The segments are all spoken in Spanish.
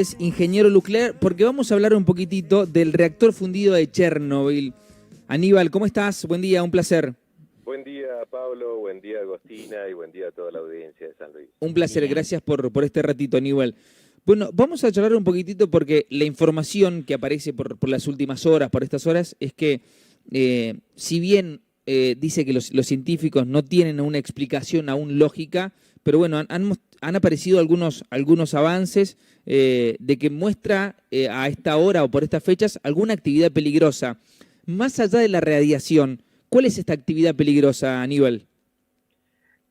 Es ingeniero nuclear, porque vamos a hablar un poquitito del reactor fundido de Chernobyl. Aníbal, ¿cómo estás? Buen día, un placer. Buen día, Pablo, buen día, Agostina, y buen día a toda la audiencia de San Luis. Un placer, gracias por este ratito, Aníbal. Bueno, vamos a charlar un poquitito porque la información que aparece por las últimas horas, por estas horas, es que si bien dice que los científicos no tienen una explicación aún lógica, pero bueno, han aparecido algunos avances de que muestra a esta hora o por estas fechas alguna actividad peligrosa. Más allá de la radiación, ¿cuál es esta actividad peligrosa, Aníbal?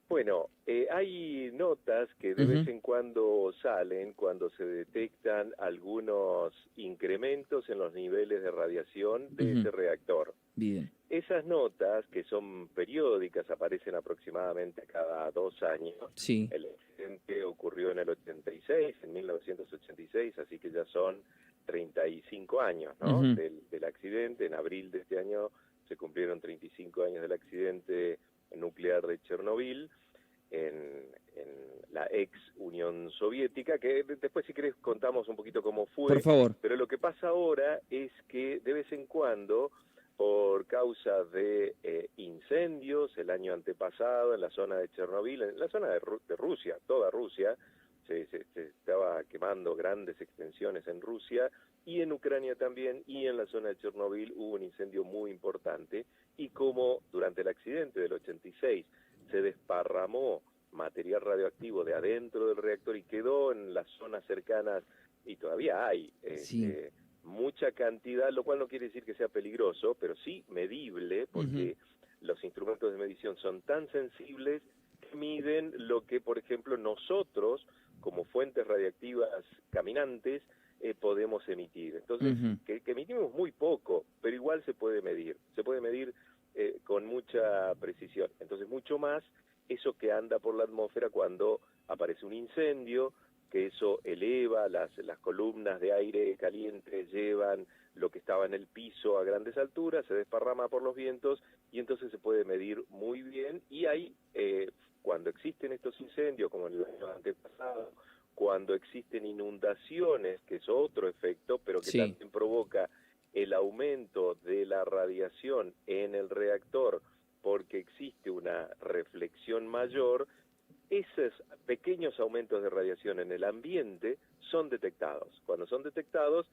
Bueno, hay notas que de vez en cuando salen cuando se detectan algunos incrementos en los niveles de radiación de ese reactor. Bien. Esas notas, que son periódicas, aparecen aproximadamente cada 2 años. Sí. El accidente ocurrió en el 86, en 1986, así que ya son 35 años, ¿no? Del accidente. En abril de este año se cumplieron 35 años del accidente nuclear de Chernobyl en la ex Unión Soviética, que después, si querés, contamos un poquito cómo fue. Por favor. Pero lo que pasa ahora es que de vez en cuando, por causa de incendios el año antepasado en la zona de Chernobyl, en la zona de Rusia, toda Rusia, se estaba quemando grandes extensiones en Rusia, y en Ucrania también, y en la zona de Chernobyl hubo un incendio muy importante, y como durante el accidente del 86 se desparramó material radioactivo de adentro del reactor y quedó en las zonas cercanas, y todavía hay mucha cantidad, lo cual no quiere decir que sea peligroso, pero sí medible, porque los instrumentos de medición son tan sensibles que miden lo que, por ejemplo, nosotros, como fuentes radiactivas caminantes, podemos emitir. Entonces, que emitimos muy poco, pero igual se puede medir con mucha precisión. Entonces, mucho más eso que anda por la atmósfera cuando aparece un incendio, que eso eleva las columnas de aire caliente, llevan lo que estaba en el piso a grandes alturas, se desparrama por los vientos, y entonces se puede medir muy bien. Y ahí, cuando existen estos incendios, como en el año antepasado, cuando existen inundaciones, que es otro efecto, pero que también provoca el aumento de la radiación en el reactor, porque existe una reflexión mayor, esos pequeños aumentos de radiación en el ambiente son detectados. Cuando son detectados,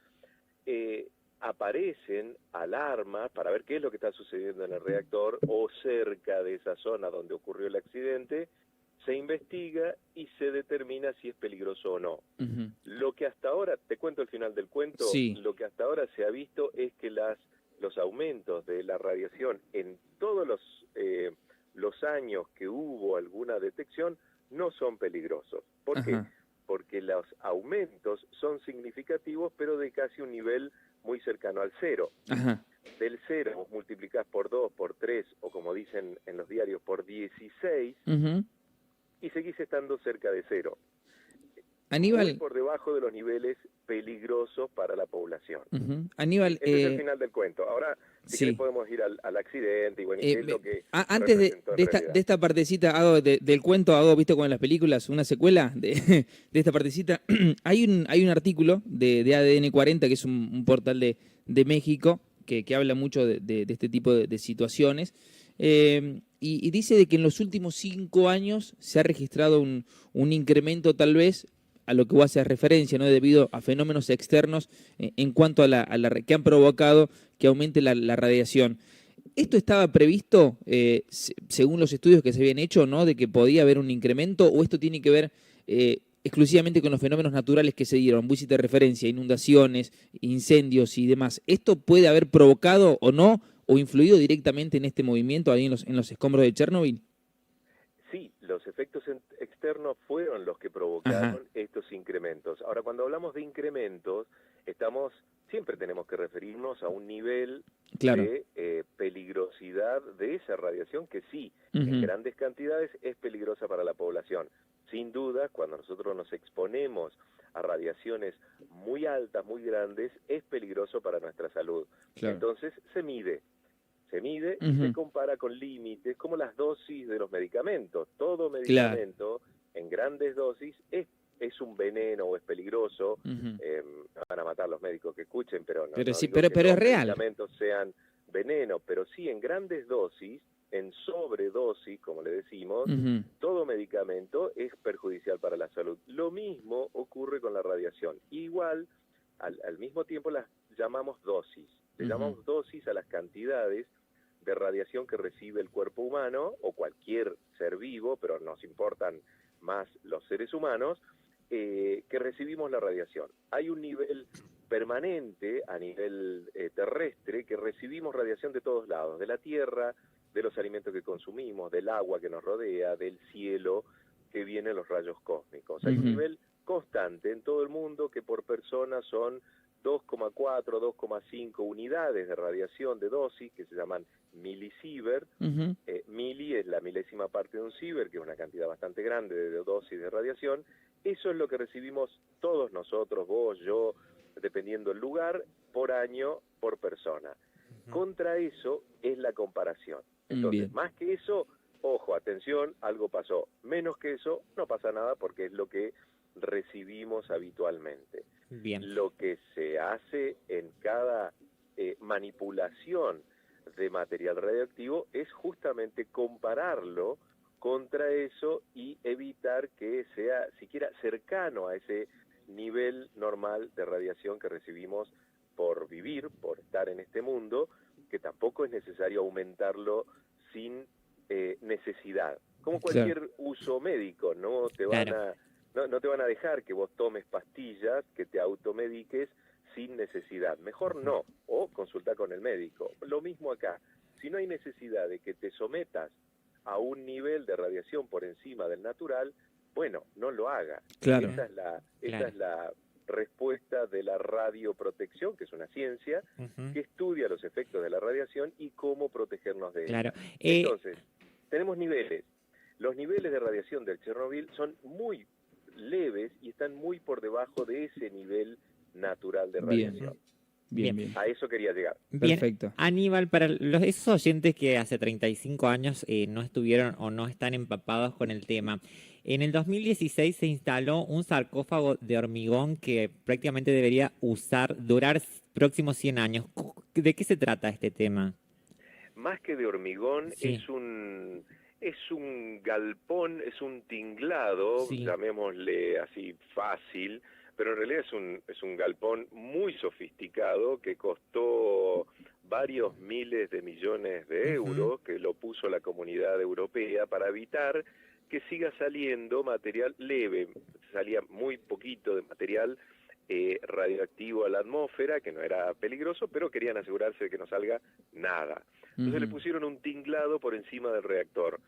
aparecen alarmas para ver qué es lo que está sucediendo en el reactor o cerca de esa zona donde ocurrió el accidente. Se investiga y se determina si es peligroso o no. Lo que hasta ahora, te cuento el final del cuento, lo que hasta ahora se ha visto es que los aumentos de la radiación en todos los años que hubo alguna detección no son peligrosos. ¿Por qué? Porque los aumentos son significativos, pero de casi un nivel muy cercano al cero. Del cero vos multiplicás por 2, por 3, o como dicen en los diarios, por 16, y seguís estando cerca de cero. Aníbal, muy por debajo de los niveles peligrosos para la población. Aníbal, Ese es el final del cuento. Ahora, si querés, podemos ir al accidente y bueno, qué es lo que antes de esta partecita del cuento, viste, como en las películas, una secuela de esta partecita, hay un artículo de ADN 40, que es un portal de México, que habla mucho de este tipo de situaciones, y dice de que en los últimos 5 años se ha registrado un incremento, tal vez, a lo que vos haces referencia, ¿no? Debido a fenómenos externos en cuanto a que han provocado que aumente la radiación. ¿Esto estaba previsto, según los estudios que se habían hecho, ¿no? De que podía haber un incremento, o esto tiene que ver exclusivamente con los fenómenos naturales que se dieron? Vos hiciste referencia, inundaciones, incendios y demás. ¿Esto puede haber provocado o no, o influido directamente en este movimiento ahí en los escombros de Chernobyl? Sí, los efectos externos fueron los que provocaron estos incrementos. Ahora, cuando hablamos de incrementos, siempre tenemos que referirnos a un nivel de peligrosidad de esa radiación que sí, en grandes cantidades es peligrosa para la población. Sin duda, cuando nosotros nos exponemos a radiaciones muy altas, muy grandes, es peligroso para nuestra salud. Entonces, se mide y se compara con límites, como las dosis de los medicamentos. Todo medicamento en grandes dosis es es un veneno o es peligroso. Me van a matar los médicos que escuchen, pero no, pero no sí, digo que pero los es real. medicamentos sean veneno, pero sí en grandes dosis, en sobredosis, como le decimos, todo medicamento es perjudicial para la salud. Lo mismo ocurre con la radiación. Igual, al mismo tiempo las llamamos dosis. Le llamamos dosis a las cantidades de radiación que recibe el cuerpo humano o cualquier ser vivo, pero nos importan más los seres humanos, que recibimos la radiación. Hay un nivel permanente a nivel terrestre que recibimos radiación de todos lados, de la Tierra, de los alimentos que consumimos, del agua que nos rodea, del cielo, que vienen los rayos cósmicos. Hay un nivel constante en todo el mundo que por persona son 2,4, 2,5 unidades de radiación de dosis, que se llaman milisievert. Mili es la milésima parte de un sievert, que es una cantidad bastante grande de dosis de radiación. Eso es lo que recibimos todos nosotros, vos, yo, dependiendo del lugar, por año, por persona. Contra eso es la comparación. Entonces, más que eso, ojo, atención, algo pasó. Menos que eso, no pasa nada porque es lo que recibimos habitualmente. Lo que se hace en cada manipulación de material radioactivo es justamente compararlo contra eso y evitar que sea siquiera cercano a ese nivel normal de radiación que recibimos por vivir, por estar en este mundo, que tampoco es necesario aumentarlo sin necesidad. Como cualquier uso médico, no te van no te van a dejar que vos tomes pastillas, que te automediques sin necesidad. Mejor no, o consultar con el médico. Lo mismo acá. Si no hay necesidad de que te sometas a un nivel de radiación por encima del natural, bueno, no lo haga. Esa es la respuesta de la radioprotección, que es una ciencia que estudia los efectos de la radiación y cómo protegernos de ella. Entonces, tenemos niveles. Los niveles de radiación del Chernobyl son muy leves y están muy por debajo de ese nivel natural de radiación. Bien. A eso quería llegar. Perfecto. Aníbal, para esos oyentes que hace 35 años no estuvieron o no están empapados con el tema, en el 2016 se instaló un sarcófago de hormigón que prácticamente debería durar próximos 100 años. ¿De qué se trata este tema? Más que de hormigón, es un galpón, es un tinglado, llamémosle así fácil, pero en realidad es un galpón muy sofisticado que costó varios miles de millones de euros, que lo puso la Comunidad Europea para evitar que siga saliendo material leve. Salía muy poquito de material radioactivo a la atmósfera, que no era peligroso, pero querían asegurarse de que no salga nada. Entonces le pusieron un tinglado por encima del reactor,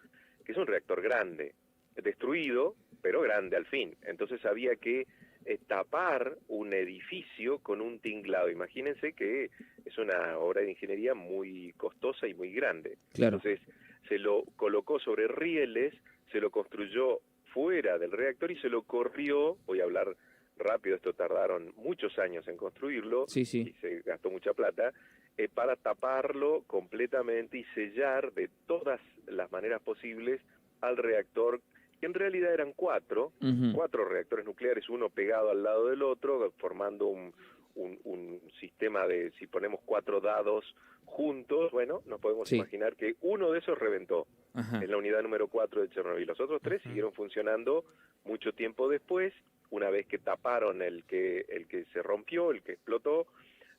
que es un reactor grande, destruido, pero grande al fin. Entonces había que tapar un edificio con un tinglado. Imagínense que es una obra de ingeniería muy costosa y muy grande. Entonces se lo colocó sobre rieles, se lo construyó fuera del reactor y se lo corrió, voy a hablar rápido, esto tardaron muchos años en construirlo y se gastó mucha plata, para taparlo completamente y sellar de todas las maneras posibles al reactor, que en realidad eran cuatro reactores nucleares, uno pegado al lado del otro, formando un sistema de, si ponemos 4 dados juntos, bueno, nos podemos imaginar que uno de esos reventó en la unidad número 4 de Chernobyl. Los otros 3 siguieron funcionando mucho tiempo después, una vez que taparon el que se rompió, el que explotó,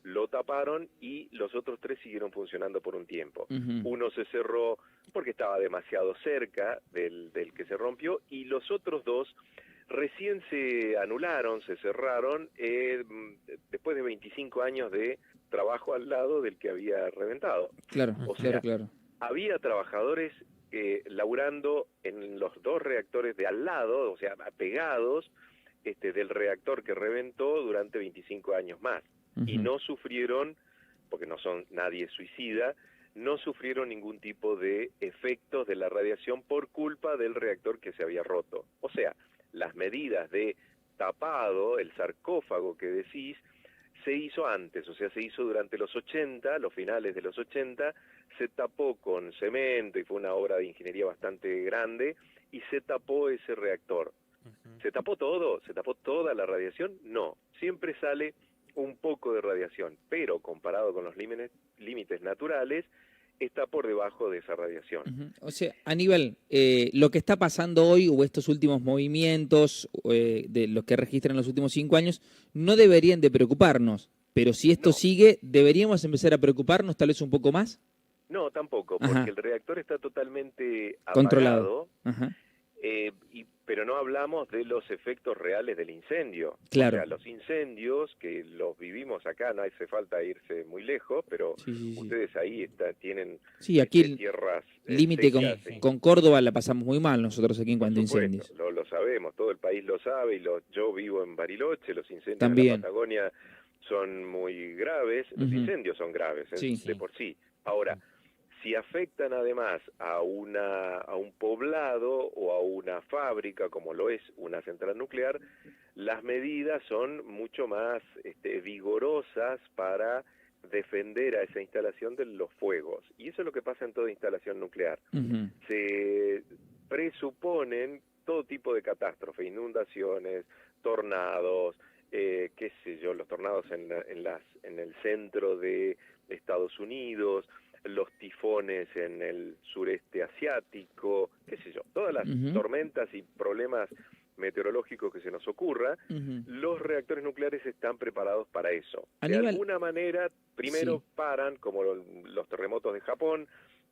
lo taparon y los otros 3 siguieron funcionando por un tiempo. Uno se cerró porque estaba demasiado cerca del que se rompió y los otros 2 recién se anularon, se cerraron después de 25 años de trabajo al lado del que había reventado. Había trabajadores laburando en los 2 reactores de al lado, o sea, pegados del reactor que reventó durante 25 años más. Y no sufrieron, porque no son nadie suicida, no sufrieron ningún tipo de efectos de la radiación por culpa del reactor que se había roto. O sea, las medidas de tapado, el sarcófago que decís, se hizo antes, o sea, se hizo durante los 80, los finales de los 80, se tapó con cemento y fue una obra de ingeniería bastante grande y se tapó ese reactor. ¿Se tapó todo? ¿Se tapó toda la radiación? No, siempre sale un poco de radiación, pero comparado con los límites naturales, está por debajo de esa radiación. O sea, Aníbal, lo que está pasando hoy o estos últimos movimientos de los que registran los últimos 5 años no deberían de preocuparnos, pero si esto sigue, ¿deberíamos empezar a preocuparnos tal vez un poco más? No, tampoco, porque el reactor está totalmente controlado. Apagado, pero no hablamos de los efectos reales del incendio. Claro. O sea, los incendios, que los vivimos acá, no hace falta irse muy lejos, pero ustedes ahí tienen aquí tierras límite con Córdoba la pasamos muy mal nosotros aquí en cuanto a incendios. Lo sabemos, todo el país lo sabe, y yo vivo en Bariloche, los incendios También. en la Patagonia son muy graves, los incendios son graves de por sí. Ahora, si afectan además a un poblado o a una fábrica, como lo es una central nuclear, las medidas son mucho más vigorosas para defender a esa instalación de los fuegos. Y eso es lo que pasa en toda instalación nuclear. Se presuponen todo tipo de catástrofes, inundaciones, tornados, qué sé yo, los tornados en el centro de Estados Unidos, los tifones en el sureste asiático, qué sé yo, todas las tormentas y problemas meteorológicos que se nos ocurra, los reactores nucleares están preparados para eso. Aníbal, de alguna manera, primero paran, como los terremotos de Japón,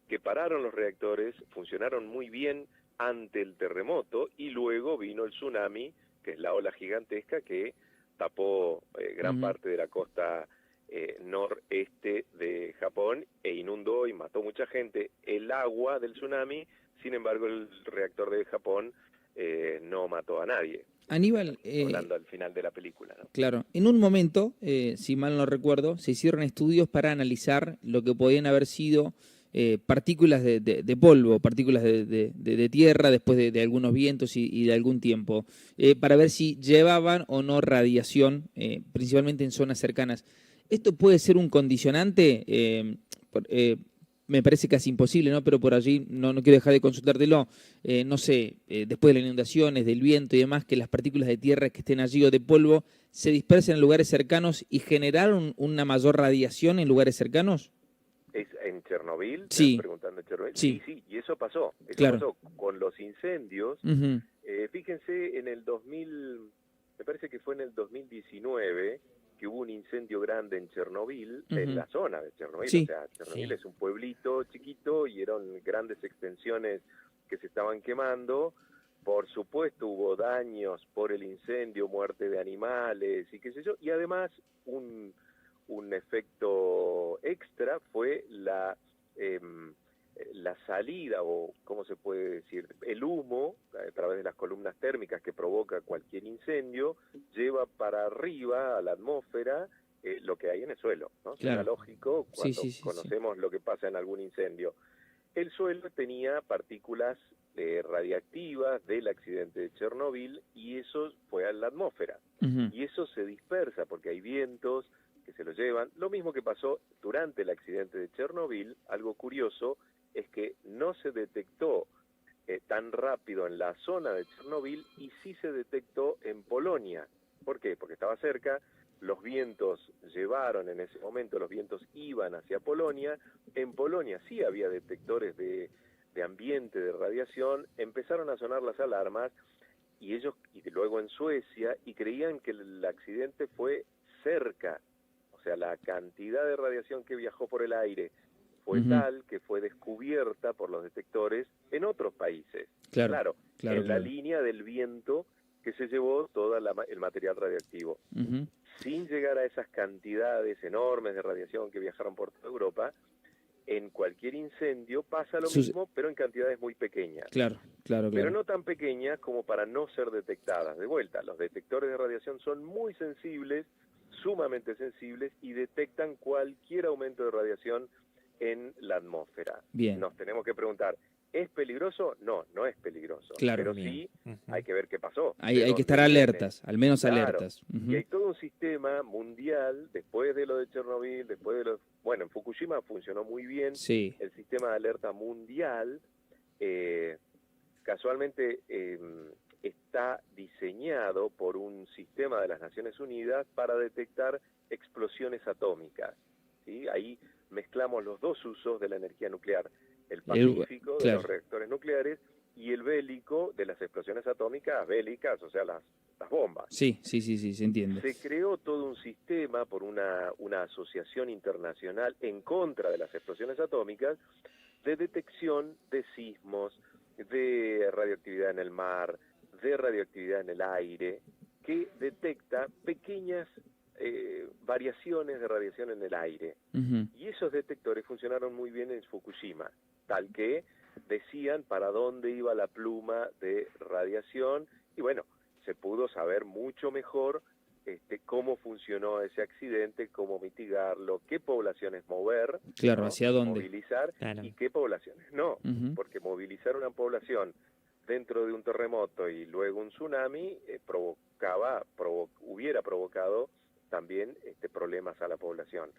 que pararon los reactores, funcionaron muy bien ante el terremoto, y luego vino el tsunami, que es la ola gigantesca que tapó gran parte de la costa noreste de Japón e inundó y mató mucha gente. El agua del tsunami, sin embargo, el reactor de Japón no mató a nadie. Aníbal, hablando al final de la película, ¿no? Claro, en un momento, si mal no recuerdo, se hicieron estudios para analizar lo que podían haber sido partículas de polvo, partículas de tierra después de algunos vientos y de algún tiempo, para ver si llevaban o no radiación, principalmente en zonas cercanas. ¿Esto puede ser un condicionante? Me parece casi imposible, ¿no? Pero por allí no quiero dejar de consultártelo. No sé, después de las inundaciones, del viento y demás, que las partículas de tierra que estén allí o de polvo se dispersen en lugares cercanos y generaron una mayor radiación en lugares cercanos. ¿Es en Chernobyl? Sí. Preguntando en Chernobyl. Sí, y eso pasó. Claro. Pasó con los incendios. Fíjense, en el 2000, me parece que fue en el 2019, que hubo un incendio grande en Chernobyl, en la zona de Chernobyl. O sea, Chernobyl es un pueblito chiquito y eran grandes extensiones que se estaban quemando. Por supuesto hubo daños por el incendio, muerte de animales y qué sé yo, y además un efecto extra fue la salida, o cómo se puede decir, el humo a través de las columnas térmicas que provoca cualquier incendio, lleva para arriba a la atmósfera lo que hay en el suelo, ¿no? Claro. Es lógico cuando conocemos lo que pasa en algún incendio. El suelo tenía partículas radiactivas del accidente de Chernobyl, y eso fue a la atmósfera. Y eso se dispersa porque hay vientos que se lo llevan. Lo mismo que pasó durante el accidente de Chernobyl. Algo curioso es que no se detectó tan rápido en la zona de Chernobyl, y sí se detectó en Polonia. ¿Por qué? Porque estaba cerca, los vientos llevaron en ese momento, los vientos iban hacia Polonia. En Polonia sí había detectores de ambiente, de radiación, empezaron a sonar las alarmas, y luego en Suecia, y creían que el accidente fue cerca. O sea, la cantidad de radiación que viajó por el aire fue tal que fue descubierta por los detectores en otros países. Claro, la línea del viento que se llevó todo el material radiactivo. Sin llegar a esas cantidades enormes de radiación que viajaron por toda Europa, en cualquier incendio pasa lo mismo, pero en cantidades muy pequeñas. Claro. Pero no tan pequeñas como para no ser detectadas. De vuelta, los detectores de radiación son muy sensibles, sumamente sensibles, y detectan cualquier aumento de radiación en la atmósfera. Bien. Nos tenemos que preguntar, ¿es peligroso? No, no es peligroso. Claro. Pero sí hay que ver qué pasó. Hay que estar alertas, al menos alertas. Y hay todo un sistema mundial, después de lo de Chernobyl, bueno, en Fukushima funcionó muy bien el sistema de alerta mundial. Casualmente, está diseñado por un sistema de las Naciones Unidas para detectar explosiones atómicas, ¿sí? Ahí mezclamos los dos usos de la energía nuclear, el pacífico de los reactores nucleares y el bélico de las explosiones atómicas bélicas, o sea, las bombas. Sí, se entiende. Se creó todo un sistema por una asociación internacional en contra de las explosiones atómicas de detección de sismos, de radioactividad en el mar, de radioactividad en el aire, que detecta pequeñas variaciones de radiación en el aire. Y esos detectores funcionaron muy bien en Fukushima, tal que decían para dónde iba la pluma de radiación, y bueno, se pudo saber mucho mejor cómo funcionó ese accidente, cómo mitigarlo, qué poblaciones mover, claro, ¿no? hacia dónde movilizar, claro. y qué poblaciones no, porque movilizar una población dentro de un terremoto y luego un tsunami hubiera provocado también problemas a la población.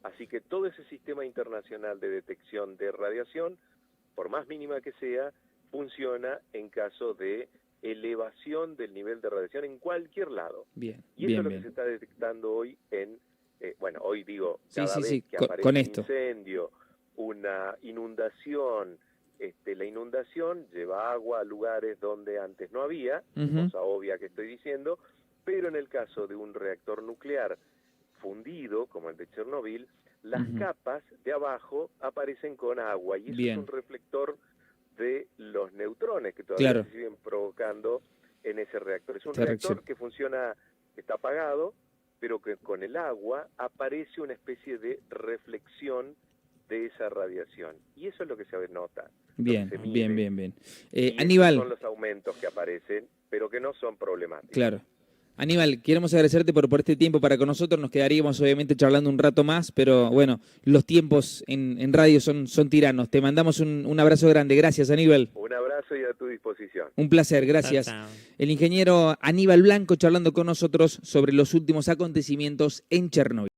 Así que todo ese sistema internacional de detección de radiación, por más mínima que sea, funciona en caso de elevación del nivel de radiación en cualquier lado. Bien, y eso es lo que se está detectando hoy hoy digo, cada vez que aparece con un esto. incendio, una inundación, la inundación lleva agua a lugares donde antes no había, cosa obvia que estoy diciendo, pero en el caso de un reactor nuclear fundido, como el de Chernobyl, las capas de abajo aparecen con agua, y eso es un reflector de los neutrones que todavía se siguen provocando en ese reactor. Es un reactor que funciona, está apagado, pero que con el agua aparece una especie de reflexión de esa radiación. Y eso es lo que se nota. Bien. Y Aníbal. son los aumentos que aparecen, pero que no son problemáticos. Claro. Aníbal, queremos agradecerte por este tiempo para con nosotros. Nos quedaríamos obviamente charlando un rato más, pero bueno, los tiempos en radio son tiranos. Te mandamos un abrazo grande. Gracias, Aníbal. Un abrazo y a tu disposición. Un placer, gracias. Chao. El ingeniero Aníbal Blanco charlando con nosotros sobre los últimos acontecimientos en Chernobyl.